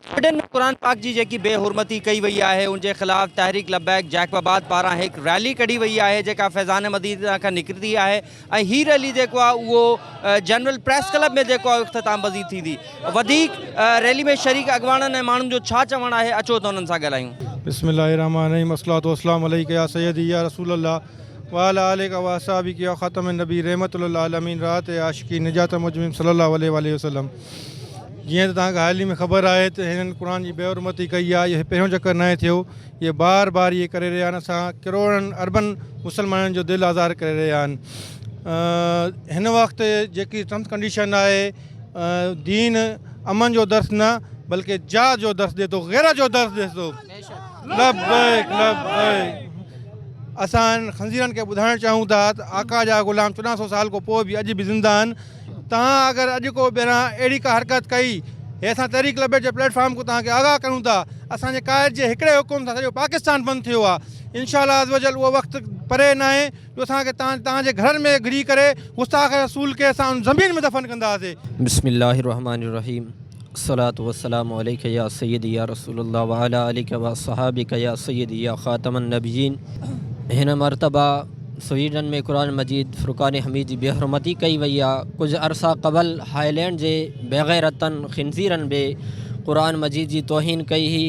Britain में क़ुरान पाक जी जेकी बेहुरमती कई वई आहे उनके ख़िलाफ़ तहरीक लब्बैक जैकबाबाद पारां एक रैली कढी वई है जेका फैज़ान मदीना खां निकिरंदी है। ही रैली जेको आहे उहो जनरल प्रेस क्लब में जेको आहे इख़्तिताम पज़ीर थींदी। वधीक रैली में शरीक अॻवाननि ऐं माण्हुनि जो छा चवणु आहे, अचो त उन्हनि सां ॻाल्हायूं। बिस्मिल्लाहिर्रहमानिर्रहीम अस्सलातु वस्सलामु अलैका या सय्यदी या रसूलल्लाह व अला आलिका व असहाबिका या ख़ातमुन नबी रहमतुल लिल आलमीन रात आशिकी निजात मुजमिन सल्लल्लाहु अलैहि वसल्लम। जीअं त तव्हांखे हाल ही में ख़बर आहे त हिननि क़ुरान जी बेहुरमती कई आहे। ये पहिरियों चक्कर न थियो, ये बार बार ये करे रहिया आहिनि। असां करोड़नि अरबनि मुसलमाननि जो दिलि आज़ार करे रहिया आहिनि। हिन वक़्तु जेकी टर्म्स कंडीशन आहे, दीन अमन जो दर्स न बल्कि जा जो दर्स दे थो, ग़ैरत जो दर्स दे थो। लब्बैक लब्बैक। असां खंज़ीरनि खे ॿुधाइणु चाहियूं था त आका जा ग़ुलाम 1400 साल खां पोइ बि अॼु बि ज़िंदा आहिनि। तव्हां अगरि अॼु को ॿीहरां अहिड़ी का हरकत कई, हे असां तहरीक लब्बैक जे प्लेटफॉर्म को तव्हांखे आगाह करूं था। असांजे क़ाइद जे हिकिड़े हुकुम सां सॼो पाकिस्तान बंदि थियो आहे। इंशाअल्लाह अज़ वजल उहो वक़्तु परे न आहे जो असांखे तव्हांजे घर में घिरी करे गुस्ताख़ रसूल खे असां ज़मीन में दफ़न कंदासीं। बिस्मिल्लाहिर्रहमानिर्रहीम अस्सलातु वस्सलामु अलैका या सय्यदी या रसूलल्लाह व अला आलिका व असहाबिका या सय्यदी या ख़ातमुन नबिय्यीन। हिन मरतबा स्वीडन में कुरान मजीद फ़ुरक़ान हमीद जी बेहुरमती कई वई आहे। कुछ अरसा क़बल हाईलैंड जे बेग़ैरतनि खिंज़ीरनि बे कुरान मजीद जी तौहीन कई ही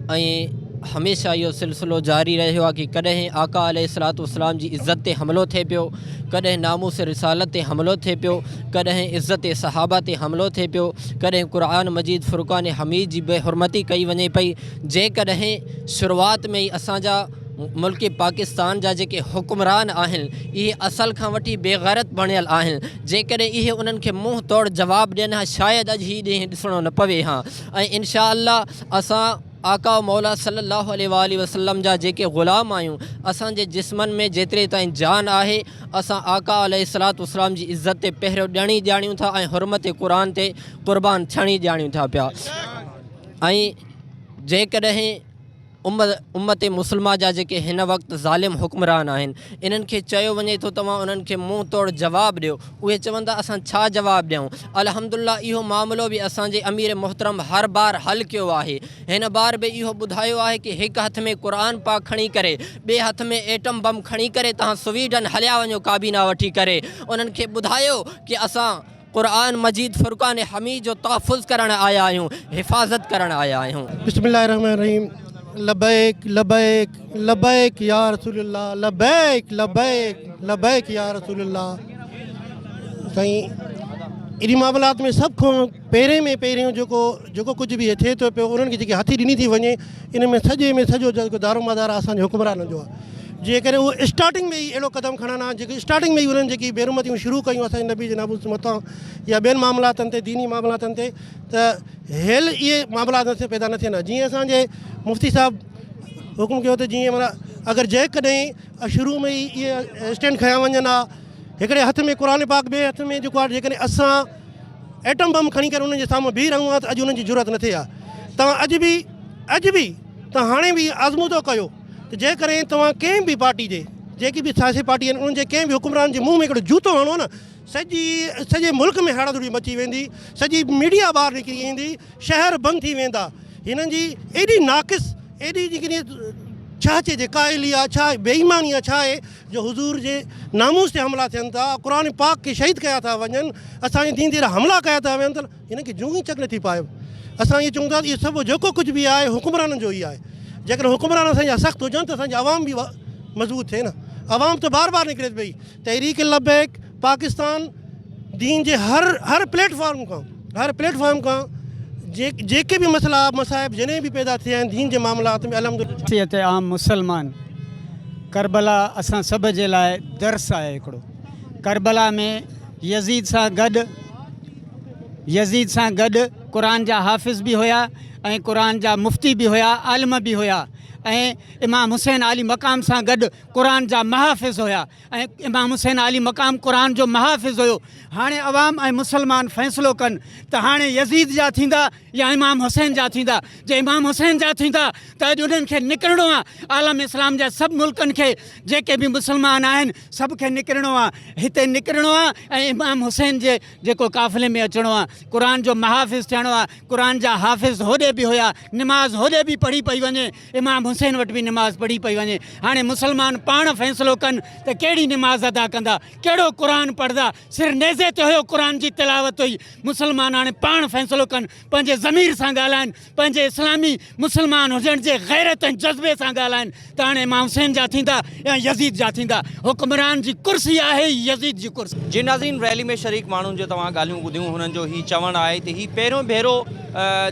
ऐं हमेशा इहो सिलसिलो जारी रहियो आहे कि कॾहिं आका अलैहिस्सलातु वस्सलाम जी इज़्ज़त ते हमिलो थिए पियो, कॾहिं नामूस रिसालत ते हमिलो थिए पियो, कॾहिं इज़्ज़त सहाबा ते हमिलो थिए पियो, कॾहिं कुरान मजीद फ़ुरक़ान हमीद जी बेहुरमती कई वञे पई। जेकॾहिं शुरूआत में ई असांजा मुल्क पाकिस्तान जा जेके हुक्मरान आहिनि इहे असल खां वठी बेग़ैरत बणियल आहिनि। जेकॾहिं इहे उन्हनि खे मुंहुं तोड़ जवाबु ॾियनि हा, शायदि अॼु हीउ ॾींहुं ॾिसणो न पवे हा। ऐं इंशा अल्लाह असां आका मौला सल्लल्लाहु अलैहि वसल्लम जा जेके ग़ुलाम आहियूं, असांजे जिस्मनि में जेतिरे ताईं जान आहे असां आका अलैहिस्सलातु वस्सलाम जी इज़्ज़त ते पहिरियों ॾियणी ॼाणियूं था ऐं हुरमत क़ुरान ते क़ुर्बान थियणी ॼाणियूं था पिया। ऐं जेकॾहिं उम्मत मुस्लिमा जा जेके हिन वक़्तु ज़ालिम हुक्मरान आहिनि, इन्हनि खे चयो वञे थो तव्हां उन्हनि खे मुंहुं तोड़ जवाबु ॾियो, उहे चवंदा असां छा जवाबु ॾियूं। अल्हम्दुलिल्लाह इहो मामिलो बि असांजे अमीर मोहतरम हर बार हल कयो आहे। हिन बार बि इहो ॿुधायो आहे कि हिकु हथ में क़ुरान पाक खणी करे, ॿिए हथ में एटम बम खणी करे तव्हां स्वीडन हलिया वञो काबीना वठी करे। उन्हनि खे ॿुधायो कि असां क़ुरान मजीद फ़ुरक़ान हमीद जो तहफ़ुज़ करणु आया आहियूं, हिफ़ाज़त करणु आया आहियूं। बिस्मिल्लाहिर्रहमानिर्रहीम। लबैक लबैक लबैक या रसूलल्लाह, लबैक लबैक लबैक या रसूलल्लाह। साईं इन मामलात में सब खां पहिरें में पहिरियों जेको कुछ भी थिए थो पियो, उन्हनि खे जेके हथी ॾिनी थी वञे, इन में सॼो जेको दारोमदार असांजे हुक्मराननि जो आहे। जेकॾहिं उहो स्टार्टिंग में ई अहिड़ो क़दम खणनि हा, जेके स्टार्टिंग में ई उन्हनि जेकी बेरुमतियूं शुरू कयूं असांजे नबी जे नाबूद मथां या ॿियनि मामलातनि ते, दीनी मामलातनि ते, त हेल इहे मामलात पैदा न थियनि हा। जीअं असांजे मुफ़्ती साहब हुकुम कयो त जीअं माना अगरि जेकॾहिं शुरू में ई इहे स्टैंड खयां वञनि हा, हिकिड़े हथ में क़ुरान पाक, ॿिए हथ में जेको आहे जेकॾहिं असां एटम बम खणी करे उन्हनि जे साम्हूं बीह रहूं हा त अॼु उन्हनि जी ज़रूरत न थिए हा। तव्हां अॼु बि तव्हां हाणे बि आज़मूदो कयो त जेकॾहिं तव्हां कंहिं बि पार्टी जे, जेकी बि सियासी पार्टी आहिनि, उन्हनि जे कंहिं बि हुक्मरान जे मुंहं में हिकिड़ो जूतो हणो न, सॼे मुल्क में हड़ाधड़ी मची वेंदी, सॼी मीडिया ॿाहिरि निकिरी ईंदी, शहर बंदि थी वेंदा। हिननि जी एॾी नाक़िस, एॾी जेकी छा चइजे काइली आहे, छा बेईमानी आहे, छा आहे जो हुज़ूर जे नामूस ते हमला थियनि था, क़ुरान पाक खे शहीद कया था वञनि, असांजे दीन ते हमला कया था वञनि, त हिनखे जूं ई चक नथी पाए। असां इहे चऊं था इहो सभु जेको कुझु बि आहे हुक्मराननि जो ई आहे। जेकॾहिं हुक्मरान असांजा सख़्तु हुजनि त असांजी आवाम बि मज़बूत थिए न। आवाम त बार बार निकिरे पई। तहरीक लबैक पाकिस्तान दीन जे हर प्लेटफॉर्म खां जेके भी मसला मसाइब जॾहिं भी पैदा थिया आहिनि दीन जे मामलात में, अल्हम्दुलिल्लाह आम मुसलमान करबला असां सभ जे लाइ दर्स आहे हिकिड़ो। करबला में यज़ीद सां गॾु क़ुरान जा हाफ़िज़ भी हुया ऐं क़ुरान जा मुफ़्ती भी हुया, आलिम भी हुया ऐं इमाम हुसैन आली मक़ाम सां गॾु क़ुरान जा महाफ़िज़ हुया ऐं इमाम हुसैन आली मक़ाम क़ुरान जो महाफ़िज़ हुयो। हाणे अवाम ऐं मुसलमान फ़ैसिलो कनि त हाणे यज़ीद जा थींदा या इमाम हुसैन जा थींदा। जे इमाम हुसैन जा थींदा त अॼु उन्हनि खे निकिरणो आहे, आलम इस्लाम जा सभु मुल्कनि खे जेके बि मुसलमान आहिनि सभ खे निकिरणो आहे, हिते निकिरणो आहे ऐं इमाम हुसैन जे जेको काफ़िले में अचिणो आहे, क़ुरान जो महाफ़िज़ थियणो आहे। क़ुरान जा हाफ़िज़ होॾे बि हुया, निमाज़ होॾे बि पढ़ी पई वञे, इमाम हुसैन वटि बि निमाज़ पढ़ी पई वञे। हाणे मुसलमान पाण फ़ैसिलो कनि त कहिड़ी निमाज़ अदा कंदा, कहिड़ो क़ुरान पढ़ंदा। सिर नेज़े ते हुयो क़ुरान जी तिलावत हुई। मुसलमान हाणे पाण फ़ैसिलो कनि, पंहिंजे ज़मीर सां ॻाल्हाइनि, पंहिंजे इस्लामी मुसलमान हुजण जे ग़ैरत ऐं जज़्बे सां ॻाल्हाइनि त हाणे इमाम हुसैन जा थींदा या यज़ीद जा थींदा। हुक्मरान जी कुर्सी आहे यज़ीद जी कुर्सी। जी नाज़रीन, रैली में शरीक माण्हुनि जो तव्हां ॻाल्हियूं ॿुधियूं, हुननि जो ही चवणु आहे त हीउ पहिरियों भेरो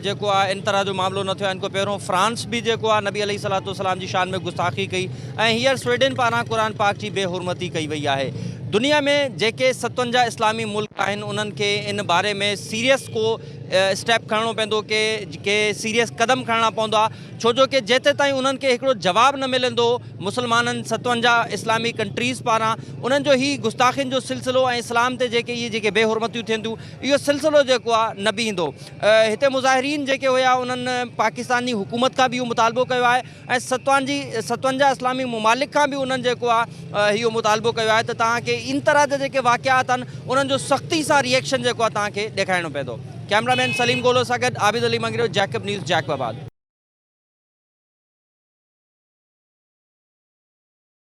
जेको आहे इन तरह जो मामिलो न थियो आहे। इनको पहिरियों फ्रांस बि जेको आहे नबी अलैहिस्सलातु वस्सलाम जी शान में गुस्ताखी कई ऐं हींअर स्वीडन पारां क़ुरान पाक जी बेहुरमती कई वई आहे। दुनिया में जेके 57 इस्लामी मुल्क आहिनि उन्हनि खे इन बारे में सीरियस को स्टेप खणणो पवंदो के सीरियस क़दम खणणा पवंदा, छो जो कि जेते ताईं उन्हनि खे हिकिड़ो जवाबु न मिलंदो मुसलमाननि 57 इस्लामी कंट्रीज़ पारां, उन्हनि जो ही गुस्ताखियुनि जो सिलसिलो ऐं इस्लाम ते जेके बेहुरमतियूं थियनि थियूं, इहो सिलसिलो जेको आहे न बीहंदो। हिते मुज़ाहिरीन जेके हुया उन्हनि पाकिस्तानी हुकूमत खां बि इहो मुतालबो कयो आहे ऐं 57 इस्लामी मुमालिक खां बि उन्हनि जेको आहे इहो मुतालबो कयो आहे त तव्हांखे इन तरह जा जेके वाक़ियात आहिनि उन्हनि जो सख़्ती सां रिएक्शन जेको आहे तव्हांखे ॾेखारिणो पवंदो। कैमरामैन सलीम गोलो सां गॾु आबिद अली मंगरो, जैकब न्यूज़, जैकबाबाद।